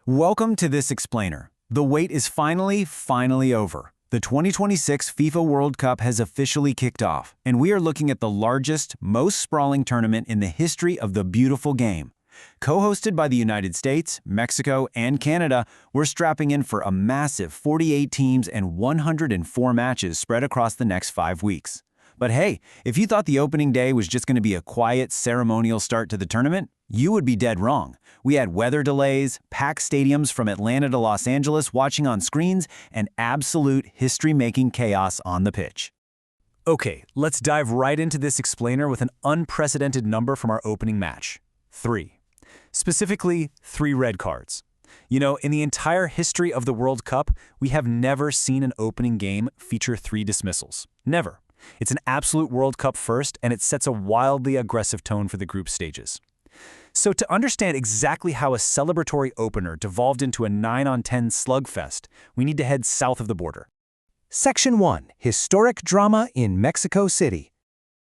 Welcome to this explainer. The wait is finally over. The 2026 FIFA World Cup has officially kicked off, and we are looking at the largest, most sprawling tournament in the history of the beautiful game. Co-hosted by the United States, Mexico, and Canada, we're strapping in for a massive 48 teams and 104 matches spread across the next 5 weeks. But hey, if you thought the opening day was just going to be a quiet, ceremonial start to the tournament, you would be dead wrong. We had weather delays, packed stadiums from Atlanta to Los Angeles watching on screens, and absolute history-making chaos on the pitch. Okay, let's dive right into this explainer with an unprecedented number from our opening match. 3. Specifically, 3 red cards. You know, in the entire history of the World Cup, we have never seen an opening game feature 3 dismissals. Never. It's an absolute World Cup first, and it sets a wildly aggressive tone for the group stages. So to understand exactly how a celebratory opener devolved into a 9-on-10 slugfest, we need to head south of the border. Section 1. Historic Drama in Mexico City.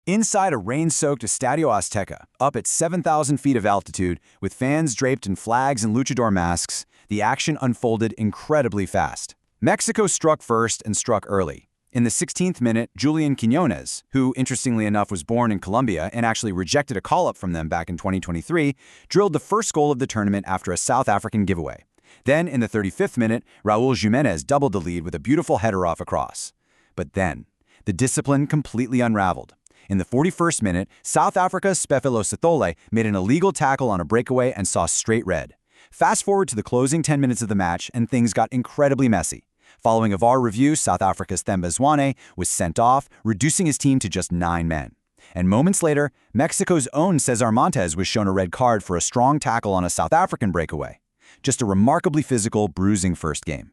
Inside a rain-soaked Estadio Azteca, up at 7,000 feet of altitude, with fans draped in flags and luchador masks, the action unfolded incredibly fast. Mexico struck first and struck early. In the 16th minute, Julian Quinones, who interestingly enough was born in Colombia and actually rejected a call-up from them back in 2023, drilled the first goal of the tournament after a South African giveaway. Then, in the 35th minute, Raul Jimenez doubled the lead with a beautiful header off a cross. But then, the discipline completely unraveled. In the 41st minute, South Africa's Pefelo Sithole made an illegal tackle on a breakaway and saw straight red. Fast forward to the closing 10 minutes of the match, and things got incredibly messy. Following a VAR review, South Africa's Themba Zwane was sent off, reducing his team to just 9 men. And moments later, Mexico's own Cesar Montes was shown a red card for a strong tackle on a South African breakaway. Just a remarkably physical, bruising first game.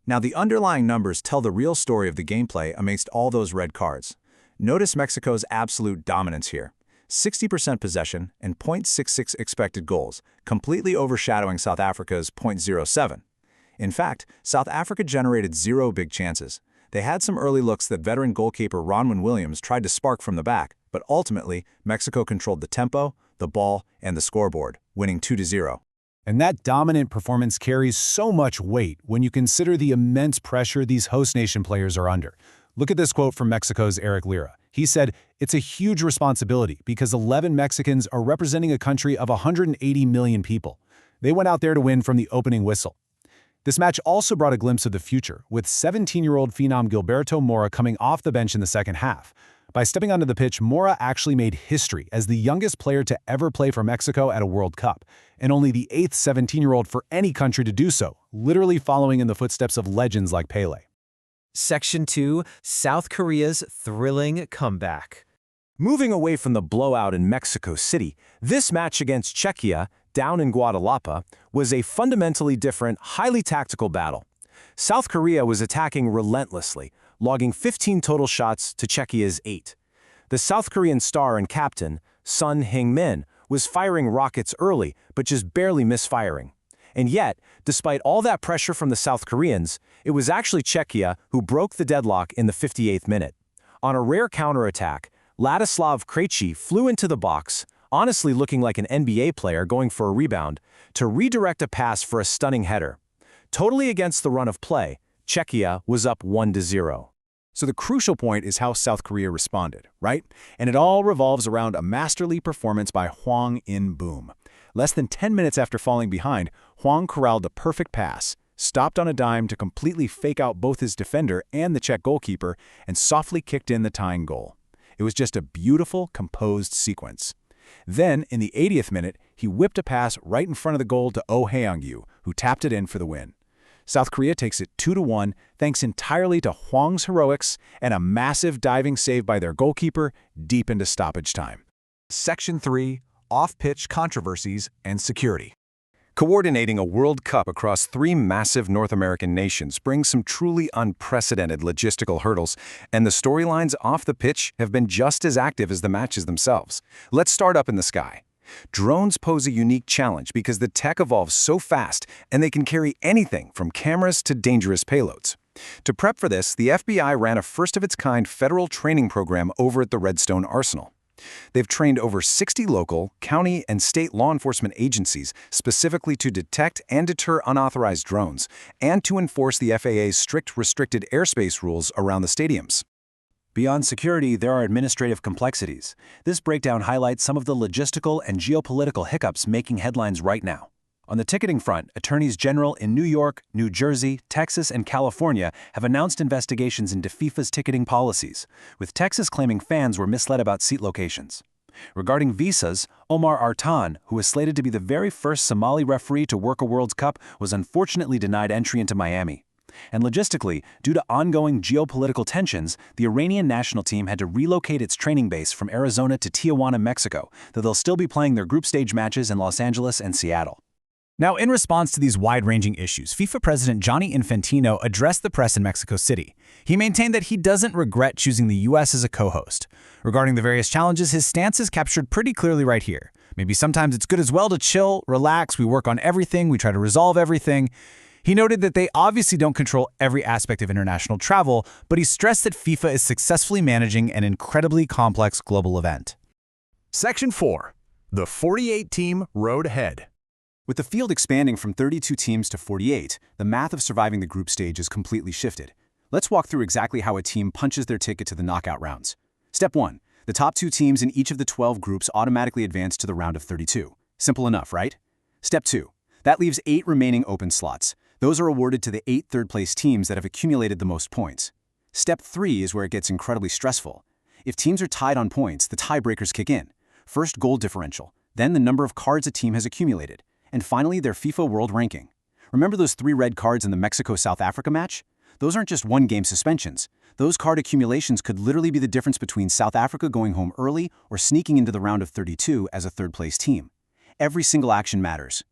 Now, the underlying numbers tell the real story of the gameplay amidst all those red cards. Notice Mexico's absolute dominance here. 60% possession and .66 expected goals, completely overshadowing South Africa's .07. In fact, South Africa generated 0 big chances. They had some early looks that veteran goalkeeper Ronwen Williams tried to spark from the back, but ultimately, Mexico controlled the tempo, the ball, and the scoreboard, winning 2-0. And that dominant performance carries so much weight when you consider the immense pressure these host nation players are under. Look at this quote from Mexico's Eric Lira. He said, "It's a huge responsibility because 11 Mexicans are representing a country of 180 million people. They went out there to win from the opening whistle." This match also brought a glimpse of the future, with 17-year-old phenom Gilberto Mora coming off the bench in the second half. By stepping onto the pitch, Mora actually made history as the youngest player to ever play for Mexico at a World Cup, and only the 8th 17-year-old for any country to do so, literally following in the footsteps of legends like Pele. Section 2. South Korea's thrilling comeback. Moving away from the blowout in Mexico City, this match against Czechia, down in Guadalajara, was a fundamentally different, highly tactical battle. South Korea was attacking relentlessly, logging 15 total shots to Czechia's 8. The South Korean star and captain, Son Heung-min, was firing rockets early, but just barely misfiring. And yet, despite all that pressure from the South Koreans, it was actually Czechia who broke the deadlock in the 58th minute. On a rare counterattack, Ladislav Krejci flew into the box, honestly looking like an NBA player going for a rebound, to redirect a pass for a stunning header. Totally against the run of play, Czechia was up 1-0. So the crucial point is how South Korea responded, right? And it all revolves around a masterly performance by Hwang In-beom. Less than 10 minutes after falling behind, Hwang corralled the perfect pass, stopped on a dime to completely fake out both his defender and the Czech goalkeeper, and softly kicked in the tying goal. It was just a beautiful, composed sequence. Then, in the 80th minute, he whipped a pass right in front of the goal to Oh Hae-young-yu, who tapped it in for the win. South Korea takes it 2-1, thanks entirely to Hwang's heroics and a massive diving save by their goalkeeper deep into stoppage time. Section 3. Off-pitch controversies and security. Coordinating a World Cup across 3 massive North American nations brings some truly unprecedented logistical hurdles, and the storylines off the pitch have been just as active as the matches themselves. Let's start up in the sky. Drones pose a unique challenge because the tech evolves so fast, and they can carry anything from cameras to dangerous payloads. To prep for this, the FBI ran a first-of-its-kind federal training program over at the Redstone Arsenal. They've trained over 60 local, county, and state law enforcement agencies specifically to detect and deter unauthorized drones and to enforce the FAA's strict restricted airspace rules around the stadiums. Beyond security, there are administrative complexities. This breakdown highlights some of the logistical and geopolitical hiccups making headlines right now. On the ticketing front, attorneys general in New York, New Jersey, Texas, and California have announced investigations into FIFA's ticketing policies, with Texas claiming fans were misled about seat locations. Regarding visas, Omar Artan, who was slated to be the very first Somali referee to work a World Cup, was unfortunately denied entry into Miami. And logistically, due to ongoing geopolitical tensions, the Iranian national team had to relocate its training base from Arizona to Tijuana, Mexico, though they'll still be playing their group stage matches in Los Angeles and Seattle. Now, in response to these wide-ranging issues, FIFA President Gianni Infantino addressed the press in Mexico City. He maintained that he doesn't regret choosing the U.S. as a co-host. Regarding the various challenges, his stance is captured pretty clearly right here. Maybe sometimes it's good as well to chill, relax, we work on everything, we try to resolve everything. He noted that they obviously don't control every aspect of international travel, but he stressed that FIFA is successfully managing an incredibly complex global event. Section 4. The 48-team road ahead. With the field expanding from 32 teams to 48, the math of surviving the group stage is completely shifted. Let's walk through exactly how a team punches their ticket to the knockout rounds. Step 1. The top 2 teams in each of the 12 groups automatically advance to the round of 32. Simple enough, right? Step 2. That leaves 8 remaining open slots. Those are awarded to the 8 third-place teams that have accumulated the most points. Step 3 is where it gets incredibly stressful. If teams are tied on points, the tiebreakers kick in. First, goal differential, then the number of cards a team has accumulated, and finally, their FIFA World Ranking. Remember those 3 red cards in the Mexico-South Africa match? Those aren't just one-game suspensions. Those card accumulations could literally be the difference between South Africa going home early or sneaking into the round of 32 as a third-place team. Every single action matters.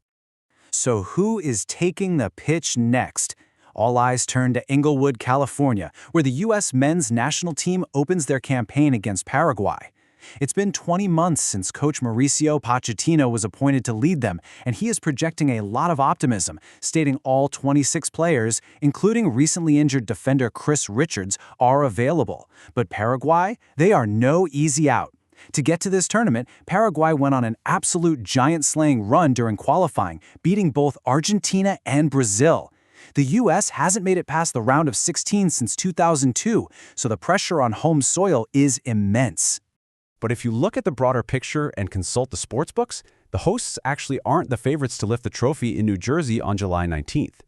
So who is taking the pitch next? All eyes turn to Inglewood, California, where the U.S. men's national team opens their campaign against Paraguay. It's been 20 months since coach Mauricio Pochettino was appointed to lead them, and he is projecting a lot of optimism, stating all 26 players, including recently injured defender Chris Richards, are available. But Paraguay, they are no easy out. To get to this tournament, Paraguay went on an absolute giant-slaying run during qualifying, beating both Argentina and Brazil. The U.S. hasn't made it past the round of 16 since 2002, so the pressure on home soil is immense. But if you look at the broader picture and consult the sportsbooks, the hosts actually aren't the favorites to lift the trophy in New Jersey on July 19th.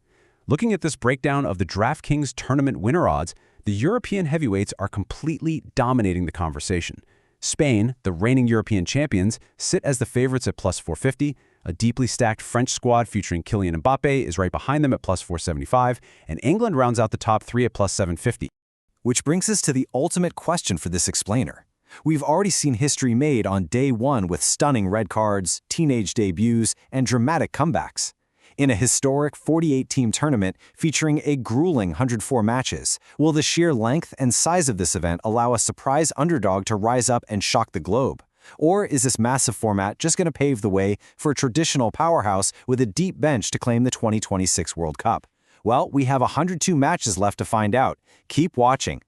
Looking at this breakdown of the DraftKings tournament winner odds, the European heavyweights are completely dominating the conversation. Spain, the reigning European champions, sit as the favorites at plus 450. A deeply stacked French squad featuring Kylian Mbappe is right behind them at plus 475, and England rounds out the top 3 at plus 750. Which brings us to the ultimate question for this explainer. We've already seen history made on day 1 with stunning red cards, teenage debuts, and dramatic comebacks. In a historic 48-team tournament featuring a grueling 104 matches, will the sheer length and size of this event allow a surprise underdog to rise up and shock the globe? Or is this massive format just going to pave the way for a traditional powerhouse with a deep bench to claim the 2026 World Cup? Well, we have 102 matches left to find out. Keep watching.